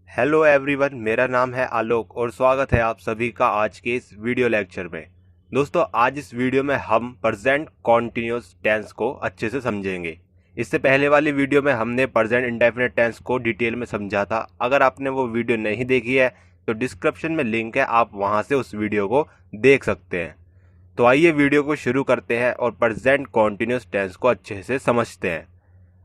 Hello everyone, मेरा नाम है आलोक और स्वागत है आप सभी का आज के इस वीडियो लेक्चर में। दोस्तों, आज इस वीडियो में हम प्रेजेंट कॉन्टिन्यूअस टेंस को अच्छे से समझेंगे। इससे पहले वाली वीडियो में हमने प्रेजेंट इंडेफिनिट टेंस को डिटेल में समझा था। अगर आपने वो वीडियो नहीं देखी है तो डिस्क्रिप्शन में लिंक है, आप वहां से उस वीडियो को देख सकते हैं। तो आइए वीडियो को शुरू करते हैं और प्रेजेंट कॉन्टिन्यूअस टेंस को अच्छे से समझते हैं।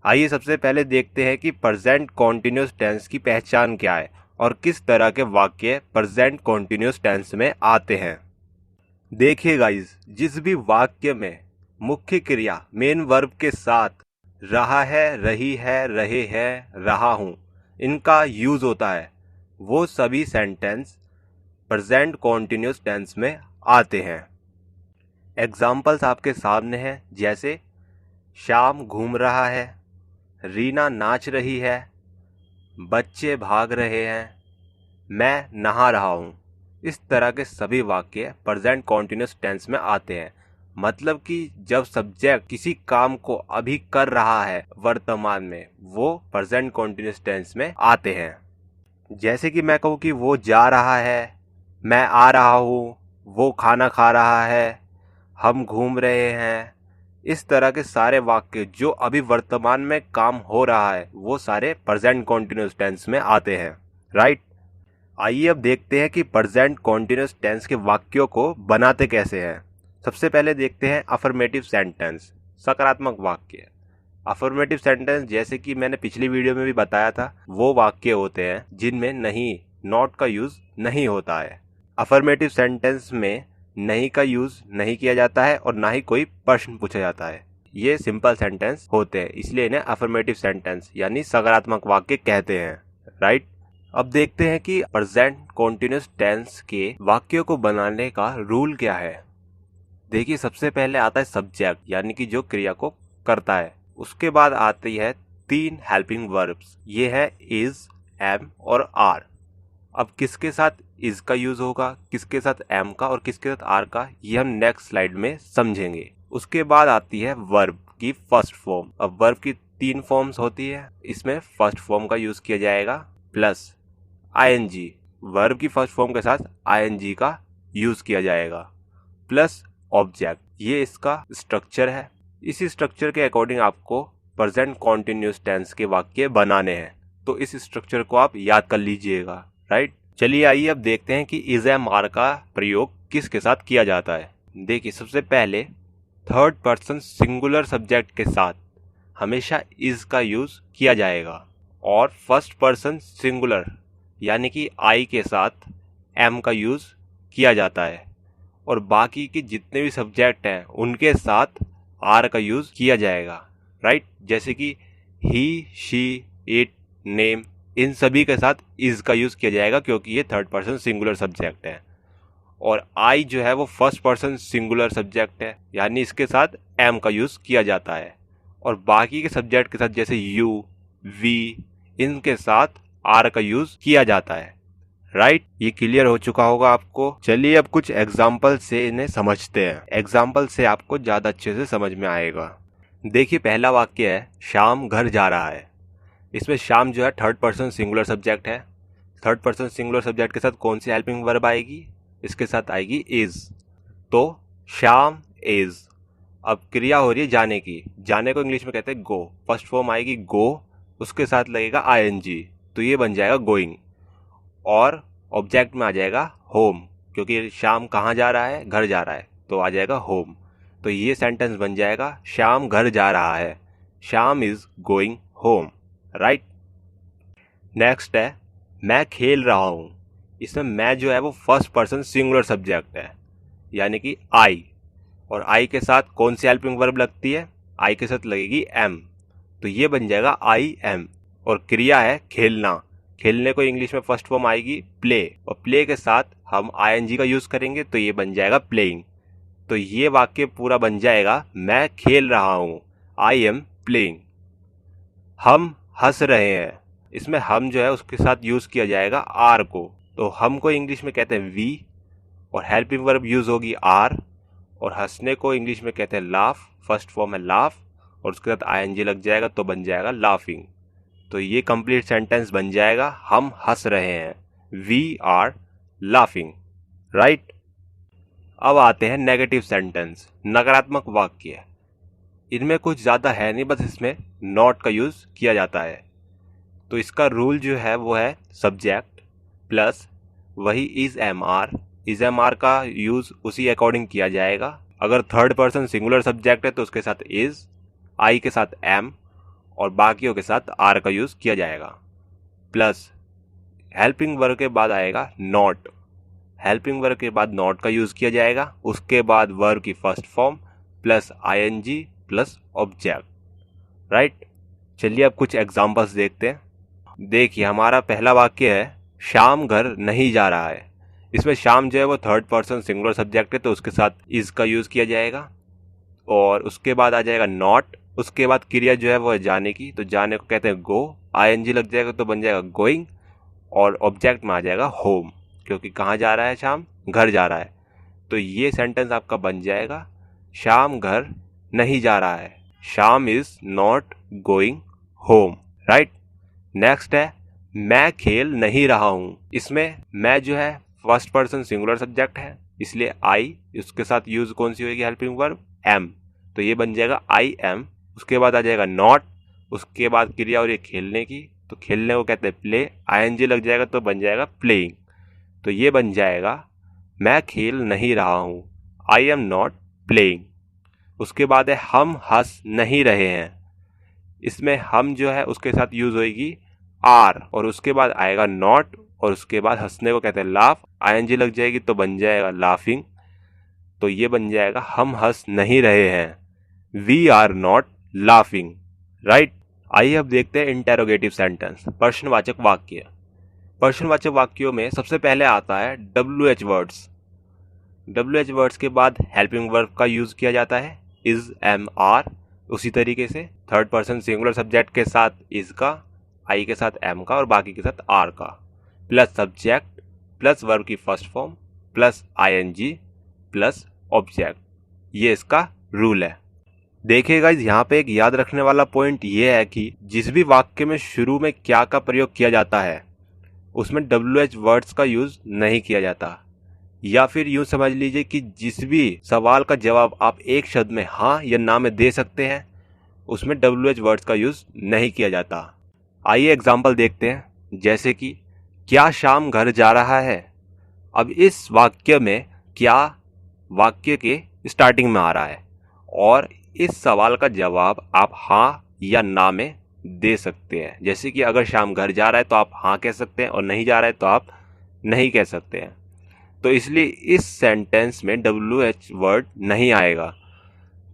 आइए सबसे पहले देखते हैं कि प्रेजेंट कॉन्टिन्यूअस टेंस की पहचान क्या है और किस तरह के वाक्य प्रेजेंट कॉन्टिन्यूअस टेंस में आते हैं। देखिए गाइस, जिस भी वाक्य में मुख्य क्रिया मेन वर्ब के साथ रहा है, रही है, रहे हैं, रहा हूं इनका यूज होता है, वो सभी सेंटेंस प्रेजेंट कॉन्टिन्यूअस टेंस में आते हैं। एग्जाम्पल्स आपके सामने हैं, जैसे श्याम घूम रहा है, रीना नाच रही है, बच्चे भाग रहे हैं, मैं नहा रहा हूँ। इस तरह के सभी वाक्य प्रेजेंट कॉन्टिन्यूअस टेंस में आते हैं। मतलब कि जब सब्जेक्ट किसी काम को अभी कर रहा है वर्तमान में, वो प्रेजेंट कॉन्टिन्यूअस टेंस में आते हैं। जैसे कि मैं कहूँ कि वो जा रहा है, मैं आ रहा हूँ, वो खाना खा रहा है, हम घूम रहे हैं। इस तरह के सारे वाक्य जो अभी वर्तमान में काम हो रहा है, वो सारे प्रेजेंट कॉन्टिन्यूअस टेंस में आते हैं, राइट। आइए अब देखते हैं कि प्रेजेंट कॉन्टिन्यूअस टेंस के वाक्यों को बनाते कैसे हैं। सबसे पहले देखते हैं अफर्मेटिव सेंटेंस, सकारात्मक वाक्य। अफर्मेटिव सेंटेंस, जैसे कि मैंने पिछली वीडियो में भी बताया था, वो वाक्य होते हैं जिनमें नहीं, नॉट का यूज नहीं होता है। अफर्मेटिव सेंटेंस में नहीं का यूज नहीं किया जाता है और ना ही कोई प्रश्न पूछा जाता है। ये सिंपल सेंटेंस होते हैं, इसलिए इन्हें अफर्मेटिव सेंटेंस यानी सकारात्मक वाक्य कहते हैं, राइट। अब देखते हैं कि प्रेजेंट कॉन्टिन्यूअस टेंस के वाक्यों को बनाने का रूल क्या है। देखिए, सबसे पहले आता है सब्जेक्ट, यानी कि जो क्रिया को करता है। उसके बाद आती है तीन हेल्पिंग वर्ब्स, ये है इज, एम और आर। अब किसके साथ इज का यूज होगा, किसके साथ एम का और किसके साथ आर का, ये हम नेक्स्ट स्लाइड में समझेंगे। उसके बाद आती है वर्ब की फर्स्ट फॉर्म। अब वर्ब की तीन फॉर्म्स होती है, इसमें फर्स्ट फॉर्म का यूज किया जाएगा प्लस आईएनजी। वर्ब की फर्स्ट फॉर्म के साथ आईएनजी का यूज किया जाएगा प्लस ऑब्जेक्ट। ये इसका स्ट्रक्चर है। इसी स्ट्रक्चर के अकॉर्डिंग आपको प्रेजेंट कॉन्टिन्यूअस टेंस के वाक्य बनाने हैं, तो इस स्ट्रक्चर को आप याद कर लीजिएगा, राइट। चलिए आइए अब देखते हैं कि इज एम आर का प्रयोग किसके साथ किया जाता है। देखिए, सबसे पहले थर्ड पर्सन सिंगुलर सब्जेक्ट के साथ हमेशा इज का यूज किया जाएगा और फर्स्ट पर्सन सिंगुलर यानी कि आई के साथ एम का यूज किया जाता है और बाकी के जितने भी सब्जेक्ट हैं उनके साथ आर का यूज किया जाएगा, राइट। जैसे कि ही, शी, इट, नेम, इन सभी के साथ इज का यूज किया जाएगा क्योंकि ये थर्ड पर्सन सिंगुलर सब्जेक्ट है। और आई जो है वो फर्स्ट पर्सन सिंगुलर सब्जेक्ट है, यानी इसके साथ एम का यूज किया जाता है। और बाकी के सब्जेक्ट के साथ जैसे यू, वी, इनके साथ आर का यूज किया जाता है, राइट। ये क्लियर हो चुका होगा आपको। चलिए अब कुछ एग्जाम्पल से इन्हें समझते हैं। एग्जाम्पल से आपको ज्यादा अच्छे से समझ में आएगा। देखिए, पहला वाक्य है श्याम घर जा रहा है। इसमें श्याम जो है थर्ड पर्सन सिंगुलर सब्जेक्ट है। थर्ड पर्सन सिंगुलर सब्जेक्ट के साथ कौन सी हेल्पिंग वर्ब आएगी, इसके साथ आएगी इज। तो श्याम इज। अब क्रिया हो रही है जाने की। जाने को इंग्लिश में कहते हैं गो। फर्स्ट फॉर्म आएगी गो, उसके साथ लगेगा आईएनजी, तो ये बन जाएगा गोइंग। और ऑब्जेक्ट में आ जाएगा होम, क्योंकि श्याम कहाँ जा रहा है, घर जा रहा है, तो आ जाएगा होम। तो ये सेंटेंस बन जाएगा श्याम घर जा रहा है, Shyam is going home, right. Next है मैं खेल रहा हूँ। इसमें मैं जो है वो फर्स्ट पर्सन सिंगुलर सब्जेक्ट है, यानी कि आई। और आई के साथ कौन सी हेल्पिंग वर्ब लगती है, आई के साथ लगेगी एम, तो ये बन जाएगा आई एम। और क्रिया है खेलना। खेलने को इंग्लिश में फर्स्ट फॉर्म आएगी प्ले, और प्ले के साथ हम आईएनजी का यूज करेंगे तो ये बन जाएगा प्लेइंग। तो ये वाक्य पूरा बन जाएगा मैं खेल रहा हूँ, आई एम प्लेइंग। हम हंस रहे हैं। इसमें हम जो है उसके साथ यूज किया जाएगा आर को, तो हम को इंग्लिश में कहते हैं वी, और हेल्पिंग वर्ब यूज होगी आर। और हंसने को इंग्लिश में कहते हैं लाफ, फर्स्ट फॉर्म है लाफ, और उसके साथ आईएनजी लग जाएगा तो बन जाएगा लाफिंग। तो ये कंप्लीट सेंटेंस बन जाएगा हम हंस रहे हैं, वी आर लाफिंग, राइट। अब आते हैं नेगेटिव सेंटेंस, नकारात्मक वाक्य। इनमें कुछ ज़्यादा है नहीं, बस इसमें नॉट का यूज़ किया जाता है। तो इसका रूल जो है वो है सब्जेक्ट प्लस वही इज एम आर का यूज़ उसी अकॉर्डिंग किया जाएगा। अगर थर्ड पर्सन सिंगुलर सब्जेक्ट है तो उसके साथ इज, आई के साथ एम और बाकियों के साथ आर का यूज़ किया जाएगा। प्लस हेल्पिंग वर्ब के बाद आएगा नॉट, हेल्पिंग वर्ब के बाद नॉट का यूज़ किया जाएगा। उसके बाद वर्ब की first form plus I N G plus object, right. चलिए अब कुछ एग्जांपल्स देखते हैं। देखिए हमारा पहला वाक्य है श्याम घर नहीं जा रहा है। इसमें श्याम जो है वो थर्ड पर्सन सिंगुलर सब्जेक्ट है तो उसके साथ इज का यूज़ किया जाएगा। और उसके बाद आ जाएगा नॉट, उसके बाद क्रिया जो है वो है जाने की, तो जाने को कहते हैं गो, आईएनजी लग जाएगा तो बन जाएगा गोइंग। और ऑब्जेक्ट में आ जाएगा होम, क्योंकि कहाँ जा रहा है श्याम, घर जा रहा है। तो ये सेंटेंस आपका बन जाएगा श्याम घर नहीं जा रहा है, Shyam is not going home, right. Next है मैं खेल नहीं रहा हूँ। इसमें मैं जो है फर्स्ट पर्सन सिंगुलर सब्जेक्ट है, इसलिए आई, उसके साथ यूज कौन सी होगी हेल्पिंग वर्ब, एम, तो ये बन जाएगा आई एम। उसके बाद आ जाएगा नॉट, उसके बाद क्रिया और ये खेलने की, तो खेलने को कहते हैं प्ले, आईएनजी लग जाएगा तो बन जाएगा प्लेइंग। तो ये बन जाएगा मैं खेल नहीं रहा हूँ, आई एम नॉट प्लेइंग। उसके बाद है हम हंस नहीं रहे हैं। इसमें हम जो है उसके साथ यूज होगी आर और उसके बाद आएगा नॉट और उसके बाद हंसने को कहते हैं लाफ, आईएनजी लग जाएगी तो बन जाएगा लाफिंग। तो ये बन जाएगा हम हंस नहीं रहे हैं, we are not laughing, right. आइए अब देखते हैं इंटेरोगेटिव सेंटेंस, प्रश्नवाचक वाक्य। प्रश्नवाचक वाक्यों में सबसे पहले आता है WH वर्ड्स। WH वर्ड्स के बाद हेल्पिंग वर्ब का यूज किया जाता है, इज एम आर। उसी तरीके से थर्ड पर्सन सिंगुलर सब्जेक्ट के साथ इज का, आई के साथ एम का और बाकी के साथ आर का, प्लस सब्जेक्ट प्लस वर्ब की first form plus I N G plus object. ये इसका रूल है। देखिएगा यहाँ पे एक याद रखने वाला पॉइंट ये है कि जिस भी वाक्य में शुरू में क्या का प्रयोग किया जाता है उसमें WH वर्ड्स का यूज नहीं किया जाता। या फिर यूं समझ लीजिए कि जिस भी सवाल का जवाब आप एक शब्द में हाँ या ना में दे सकते हैं उसमें WH वर्ड्स का यूज नहीं किया जाता। आइए एग्जाम्पल देखते हैं, जैसे कि क्या शाम घर जा रहा है। अब इस वाक्य में क्या वाक्य के स्टार्टिंग में आ रहा है और इस सवाल का जवाब आप हाँ या ना में दे सकते हैं। जैसे कि अगर शाम घर जा रहा है तो आप हाँ कह सकते हैं और नहीं जा रहा है तो आप नहीं कह सकते हैं। तो इसलिए इस सेंटेंस में WH वर्ड नहीं आएगा।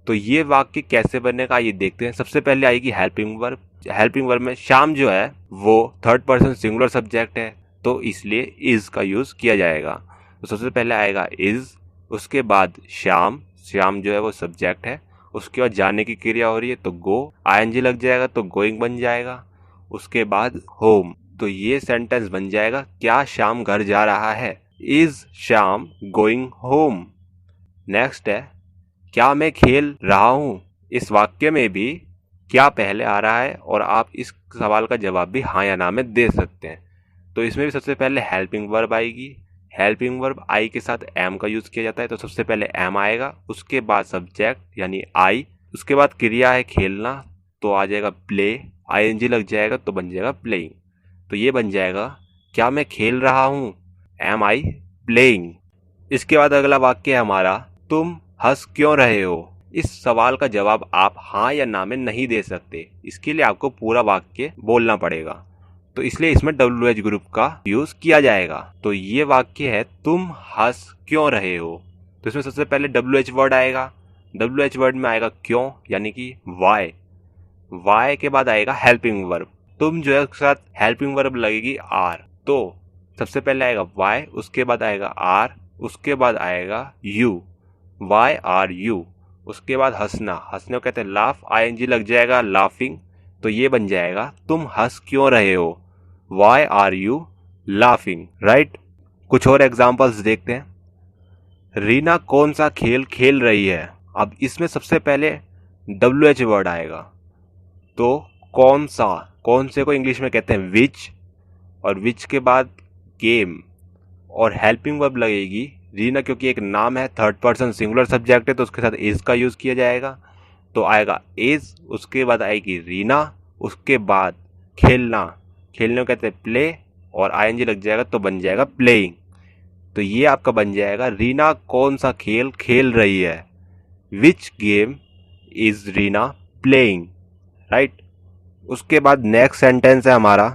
तो ये वाक्य कैसे बनेगा ये देखते हैं। सबसे पहले आएगी हेल्पिंग वर्ब। हेल्पिंग वर्ब में शाम जो है वो थर्ड पर्सन सिंगुलर सब्जेक्ट है तो इसलिए इज का यूज किया जाएगा। तो सबसे पहले आएगा इज, उसके बाद श्याम, श्याम जो है वो सब्जेक्ट है, उसके बाद जाने की क्रिया हो रही है तो गो, आईएनजी लग जाएगा तो गोइंग बन जाएगा। उसके बाद होम, तो ये सेंटेंस बन जाएगा क्या श्याम घर जा रहा है, is Shyam going home. Next है क्या मैं खेल रहा हूँ। इस वाक्य में भी क्या पहले आ रहा है और आप इस सवाल का जवाब भी हाँ या ना में दे सकते हैं। तो इसमें भी सबसे पहले हेल्पिंग वर्ब आएगी। हेल्पिंग वर्ब आई के साथ एम का यूज किया जाता है तो सबसे पहले एम आएगा, उसके बाद सब्जेक्ट यानी आई, उसके बाद क्रिया है खेलना तो आ जाएगा प्ले, आईएनजी लग जाएगा तो बन जाएगा प्लेइंग। तो ये बन जाएगा क्या मैं खेल रहा हूँ, एम आई प्लेइंग। इसके बाद अगला वाक्य है हमारा तुम हंस क्यों रहे हो। इस सवाल का जवाब आप हाँ या ना में नहीं दे सकते, इसके लिए आपको पूरा वाक्य बोलना पड़ेगा। तो इसलिए इसमें WH ग्रुप का यूज किया जाएगा। तो ये वाक्य है तुम हंस क्यों रहे हो। तो इसमें सबसे पहले WH वर्ड आएगा। WH वर्ड में आएगा क्यों यानी कि वाई, वाई के बाद आएगा हेल्पिंग वर्ब। तुम जो है उसके साथ हेल्पिंग वर्ब लगेगी आर, तो सबसे पहले आएगा वाई, उसके बाद आएगा आर, उसके बाद आएगा यू, वाई आर यू। उसके बाद हंसना, हंसने को कहते हैं लाफ, आईएनजी लग जाएगा लाफिंग। तो ये बन जाएगा तुम हंस क्यों रहे हो, why are you laughing, right. कुछ और एग्जांपल्स देखते हैं। रीना कौन सा खेल खेल रही है। अब इसमें सबसे पहले WH वर्ड आएगा तो कौन सा, कौन से को इंग्लिश में कहते हैं विच, और विच के बाद गेम और हेल्पिंग वर्ब लगेगी रीना, क्योंकि एक नाम है, थर्ड पर्सन सिंगुलर सब्जेक्ट है तो उसके साथ इज का यूज़ किया जाएगा, तो आएगा इज, उसके बाद आएगी रीना, उसके बाद खेलना, खेलने को कहते हैं प्ले, और आईएनजी लग जाएगा तो बन जाएगा प्लेइंग। तो ये आपका बन जाएगा रीना कौन सा खेल खेल रही है, which game is Reena playing, right. उसके बाद नेक्स्ट सेंटेंस है हमारा,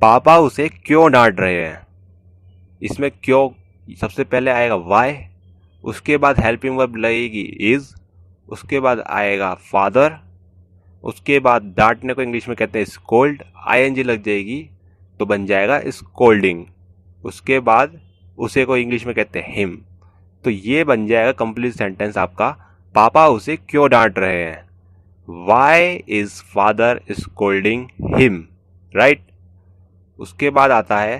पापा उसे क्यों डांट रहे हैं। इसमें क्यों सबसे पहले आएगा वाई, उसके बाद हेल्पिंग वर्ब लगेगी इज, उसके बाद आएगा फादर, उसके बाद डांटने को इंग्लिश में कहते हैं स्कोल्ड, आईएनजी लग जाएगी तो बन जाएगा स्कोल्डिंग, उसके बाद उसे को इंग्लिश में कहते हैं हिम। तो ये बन जाएगा कंप्लीट सेंटेंस आपका, पापा उसे क्यों डांट रहे हैं, why is father scolding him, right. उसके बाद आता है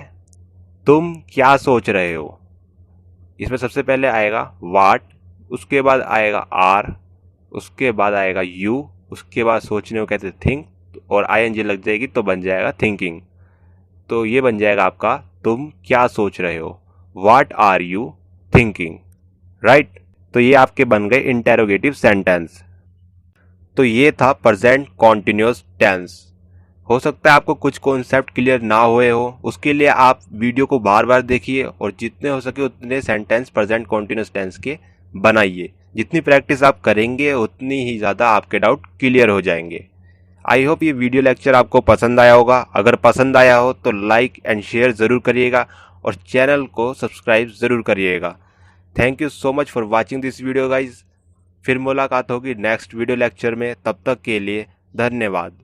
तुम क्या सोच रहे हो। इसमें सबसे पहले आएगा वाट, उसके बाद आएगा आर, उसके बाद आएगा यू, उसके बाद सोचने को कहते हैं थिंक, और आईएनजी लग जाएगी तो बन जाएगा थिंकिंग। तो ये बन जाएगा आपका तुम क्या सोच रहे हो, what are you thinking, right. तो ये आपके बन गए इंटेरोगेटिव सेंटेंस। तो ये था प्रेजेंट कॉन्टिन्यूअस टेंस। हो सकता है आपको कुछ कॉन्सेप्ट क्लियर ना हुए हो, उसके लिए आप वीडियो को बार बार देखिए और जितने हो सके उतने सेंटेंस प्रेजेंट कॉन्टिन्यूअस टेंस के बनाइए। जितनी प्रैक्टिस आप करेंगे उतनी ही ज़्यादा आपके डाउट क्लियर हो जाएंगे। आई होप ये वीडियो लेक्चर आपको पसंद आया होगा। अगर पसंद आया हो तो लाइक एंड शेयर ज़रूर करिएगा और चैनल को सब्सक्राइब ज़रूर करिएगा। Thank you so much for watching this video guys. फिर मुलाकात होगी नेक्स्ट वीडियो लेक्चर में, तब तक के लिए धन्यवाद।